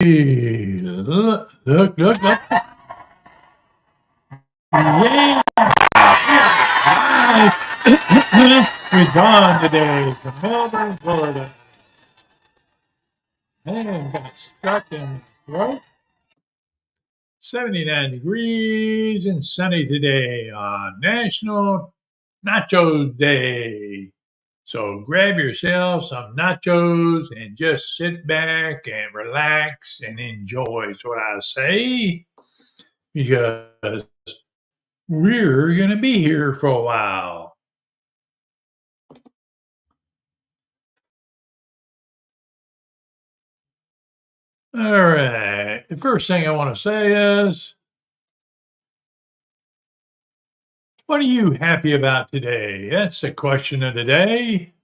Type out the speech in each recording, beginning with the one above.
Look, look, look, look. Yeah. We're gone today from Melbourne, Florida. Man, got stuck in throat. 79 degrees and sunny today on National Nachos Day. So grab yourself some nachos and just sit back and relax and enjoy is what I say. Because we're going to be here for a while. All right. The first thing I want to say is, what are you happy about today? That's the question of the day.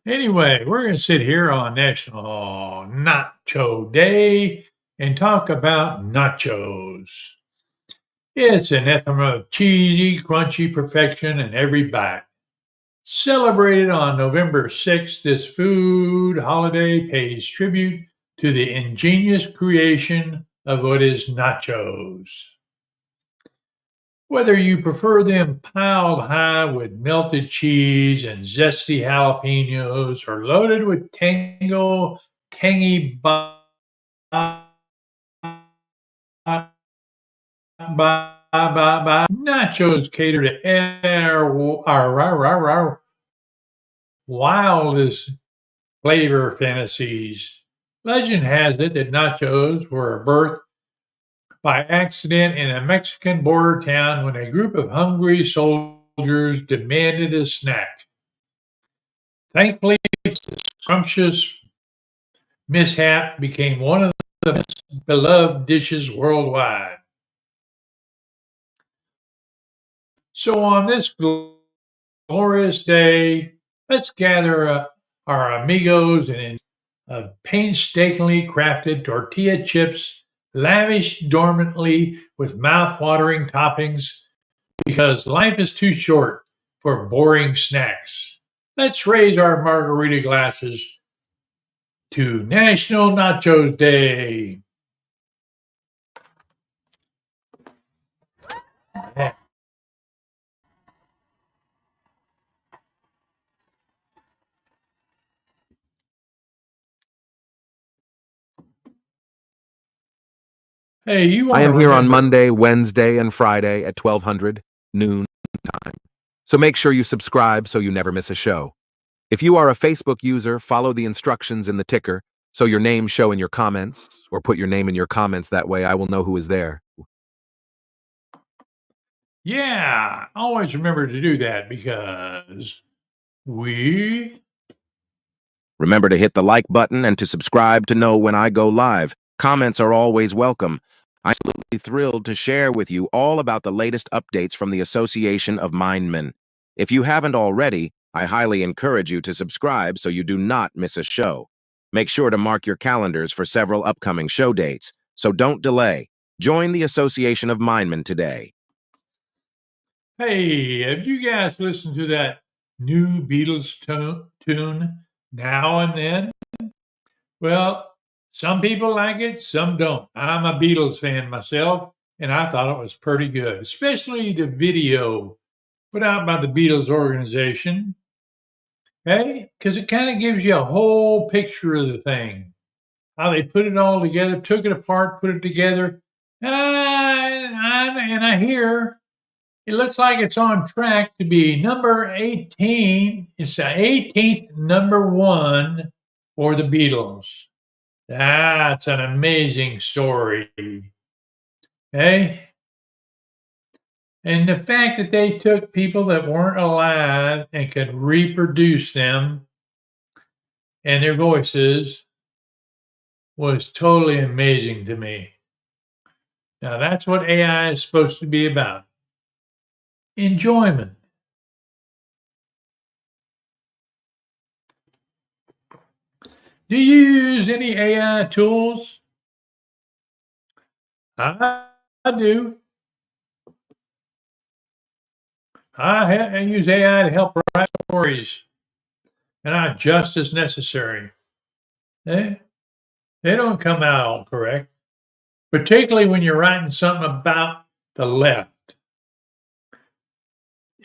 Anyway, we're going to sit here on National Nacho Day and talk about nachos. It's an anthem of cheesy, crunchy perfection in every bite. Celebrated on November 6th, this food holiday pays tribute to the ingenious creation of what is nachos. Whether you prefer them piled high with melted cheese and zesty jalapenos or loaded with tangy nachos cater to our wildest flavor fantasies. Legend has it that nachos were birthed by accident in a Mexican border town when a group of hungry soldiers demanded a snack. Thankfully, this scrumptious mishap became one of the most beloved dishes worldwide. So, on this glorious day, let's gather our amigos and painstakingly crafted tortilla chips lavished dormantly with mouth-watering toppings because life is too short for boring snacks. Let's raise our margarita glasses to National Nachos Day. Hey, you I want to am here on remember Monday, Wednesday, and Friday at 1200 noon time. So make sure you subscribe so you never miss a show. If you are a Facebook user, follow the instructions in the ticker so your name show in your comments, or put your name in your comments. That way I will know who is there. Yeah, always remember to do that because we Remember to hit the like button and to subscribe to know when I go live. Comments are always welcome. I'm absolutely thrilled to share with you all about the latest updates from the Association of Mindmen. If you haven't already, I highly encourage you to subscribe so you do not miss a show. Make sure to mark your calendars for several upcoming show dates, so don't delay. Join the Association of Mindmen today. Hey, have you guys listened to that new Beatles tune now and then? Well, some people like it, some don't. I'm a Beatles fan myself, and I thought it was pretty good, especially the video put out by the Beatles organization. Hey, because it kind of gives you a whole picture of the thing, how they put it all together, took it apart, put it together. And I hear it looks like it's on track to be number 18. It's the 18th number one for the Beatles. That's an amazing story. Hey? And the fact that they took people that weren't alive and could reproduce them and their voices was totally amazing to me. Now, that's what AI is supposed to be about enjoyment. Do you use any AI tools? I do. I use AI to help write stories, and I just as necessary. Eh? They don't come out all correct, particularly when you're writing something about the left.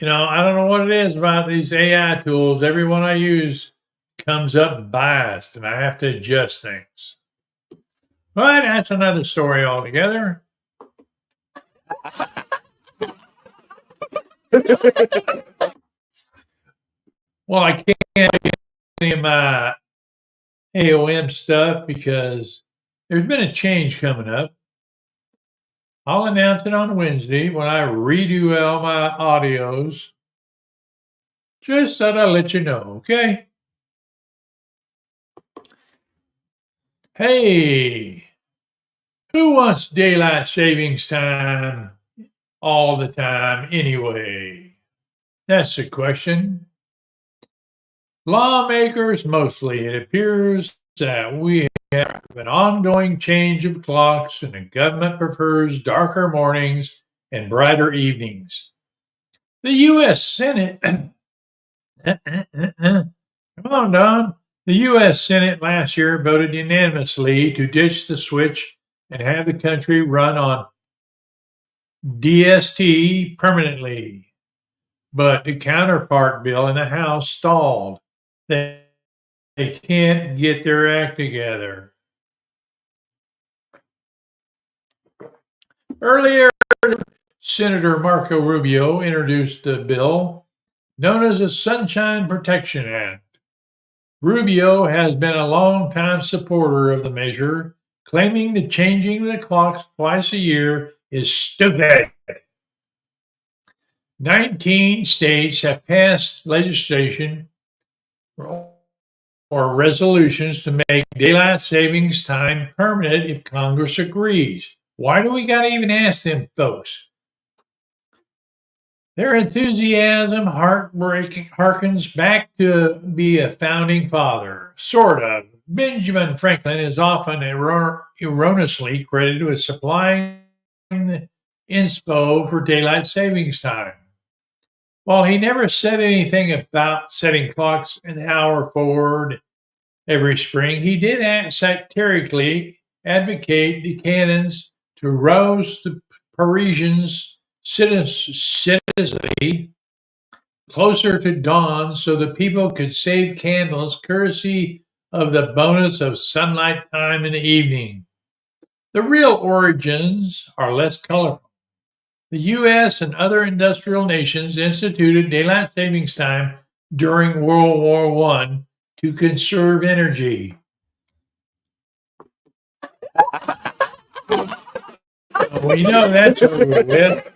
I don't know what it is about these AI tools. Every one I use comes up biased, and I have to adjust things. But that's another story altogether. Well, I can't get any of my AOM stuff because there's been a change coming up. I'll announce it on Wednesday when I redo all my audios. Just thought I'd let you know, okay? Hey, who wants daylight savings time all the time anyway? That's the question. Lawmakers mostly. It appears that we have an ongoing change of clocks and the government prefers darker mornings and brighter evenings. The U.S. Senate, come on, Don. The U.S. Senate last year voted unanimously to ditch the switch and have the country run on DST permanently. But the counterpart bill in the House stalled. They can't get their act together. Earlier, Senator Marco Rubio introduced a bill known as the Sunshine Protection Act. Rubio has been a long-time supporter of the measure, claiming that changing the clocks twice a year is stupid. 19 states have passed legislation or resolutions to make daylight savings time permanent if Congress agrees. Why do we got to even ask them folks? Their enthusiasm harkens back to be a founding father, sort of. Benjamin Franklin is often erroneously credited with supplying the inspo for daylight savings time. While he never said anything about setting clocks an hour forward every spring, he did satirically advocate the canons to rouse the Parisians' citizenry closer to dawn so the people could save candles courtesy of the bonus of sunlight time in the evening. The real origins are less colorful. The U.S. and other industrial nations instituted daylight savings time during World War I to conserve energy. We know that's over with.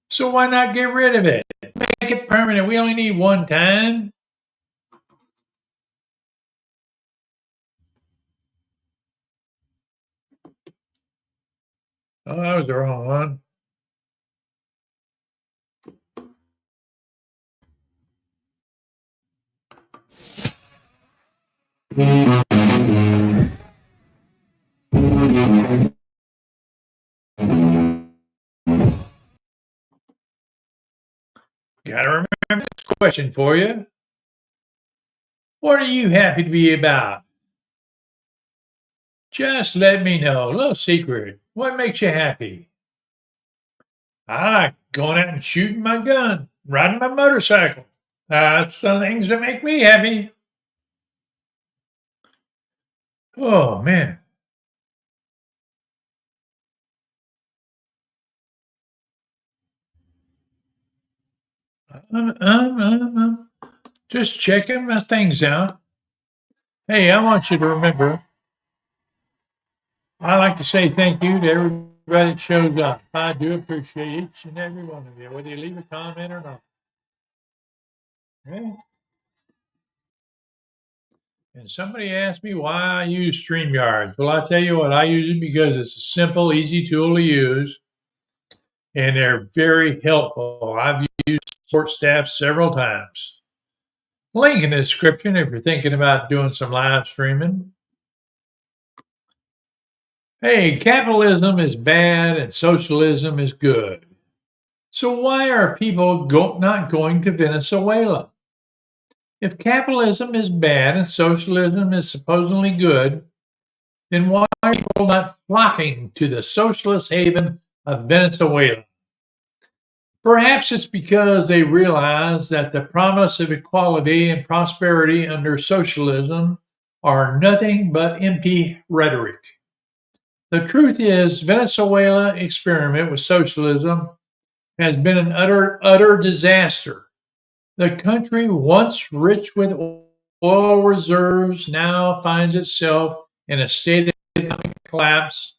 So why not get rid of it? Make it permanent. We only need one time. Oh, that was the wrong one. Gotta remember this question for you. What are you happy to be about? Just let me know. A little secret. What makes you happy? I like going out and shooting my gun, riding my motorcycle. That's the things that make me happy. Oh, man. Just checking my things out. Hey, I want you to remember, I like to say thank you to everybody that shows up. I do appreciate each and every one of you, whether you leave a comment or not. Okay? And somebody asked me why I use Streamyard. Well, I tell you what, I use it because it's a simple, easy tool to use, and they're very helpful. I've used support staff several times. Link in the description if you're thinking about doing some live streaming. Hey, capitalism is bad and socialism is good. So why are people not going to Venezuela? If capitalism is bad and socialism is supposedly good, then why are people not flocking to the socialist haven of Venezuela? Perhaps it's because they realize that the promise of equality and prosperity under socialism are nothing but empty rhetoric. The truth is, Venezuela's experiment with socialism has been an utter disaster. The country, once rich with oil reserves, now finds itself in a state of economic collapse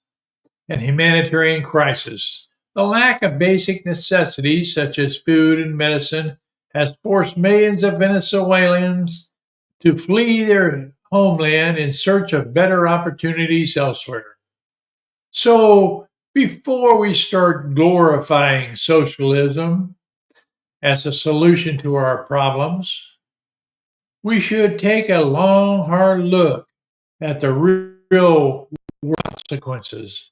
and humanitarian crisis. The lack of basic necessities such as food and medicine has forced millions of Venezuelans to flee their homeland in search of better opportunities elsewhere. So, before we start glorifying socialism as a solution to our problems, we should take a long, hard look at the real consequences.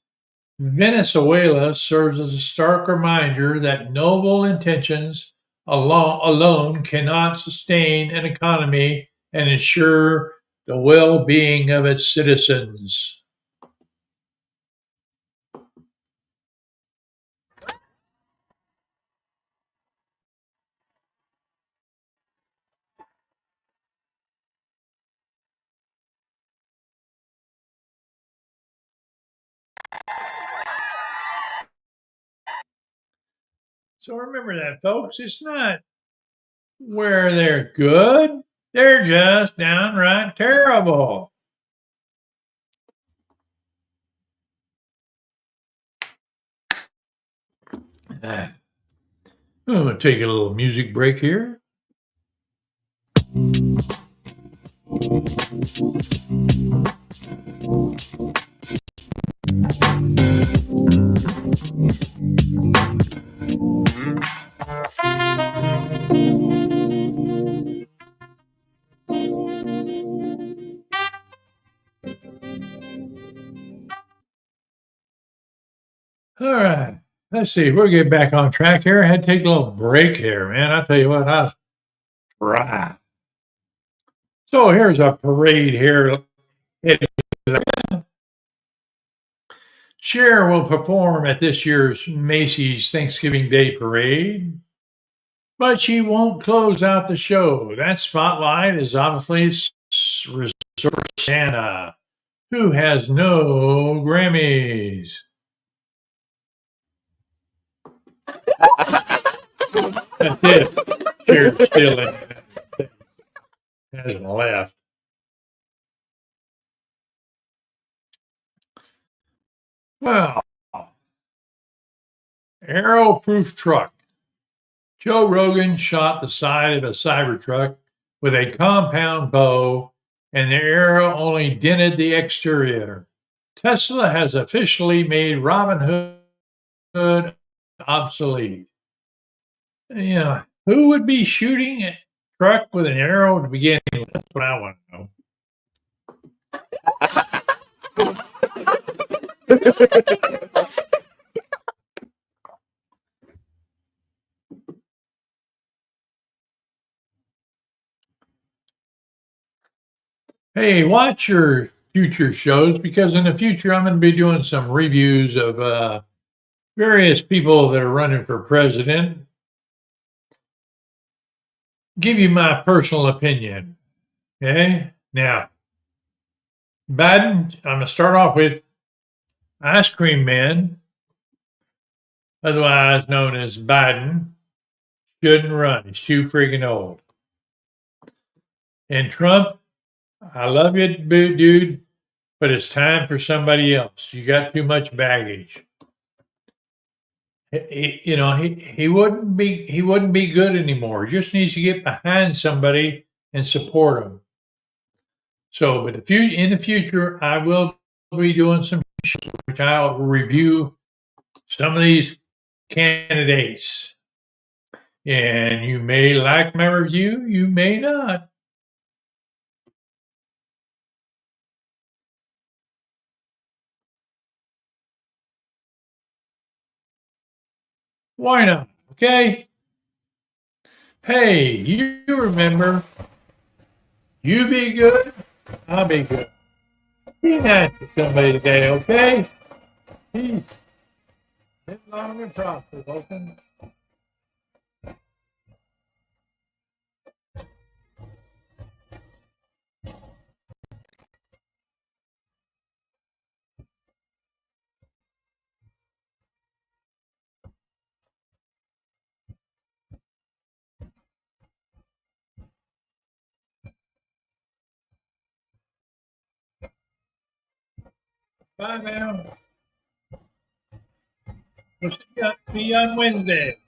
Venezuela serves as a stark reminder that noble intentions alone cannot sustain an economy and ensure the well-being of its citizens. So remember that, folks. It's not where they're good, they're just downright terrible. I'm going to take a little music break here. All right. Let's see. We'll get back on track here. I had to take a little break here, man. I'll tell you what, I was dry. So here's a parade here. Cher will perform at this year's Macy's Thanksgiving Day Parade, but she won't close out the show. That spotlight is obviously reserved for Santa, who has no Grammys. That's it. Cher's still in it. Hasn't left. Well, arrow-proof truck. Joe Rogan shot the side of a Cybertruck with a compound bow, and the arrow only dented the exterior. Tesla has officially made Robin Hood obsolete. You know, who would be shooting a truck with an arrow to begin with? That's what I want to know. Hey, watch your future shows because in the future I'm going to be doing some reviews of various people that are running for president. Give you my personal opinion. Okay? Now, Biden, I'm going to start off with Ice Cream Man, otherwise known as Biden, shouldn't run. He's too friggin' old. And Trump, I love you, dude, but it's time for somebody else. You got too much baggage. He wouldn't be good anymore. He just needs to get behind somebody and support him. So, but in the future, I will be doing some shows which I'll review some of these candidates. And you may like my review, you may not. Why not? Okay? Hey, you remember, you be good, I'll be good. Be nice to somebody today, okay? Peace. Live long and prosper, Wilson. Bye now. We'll see you on Wednesday.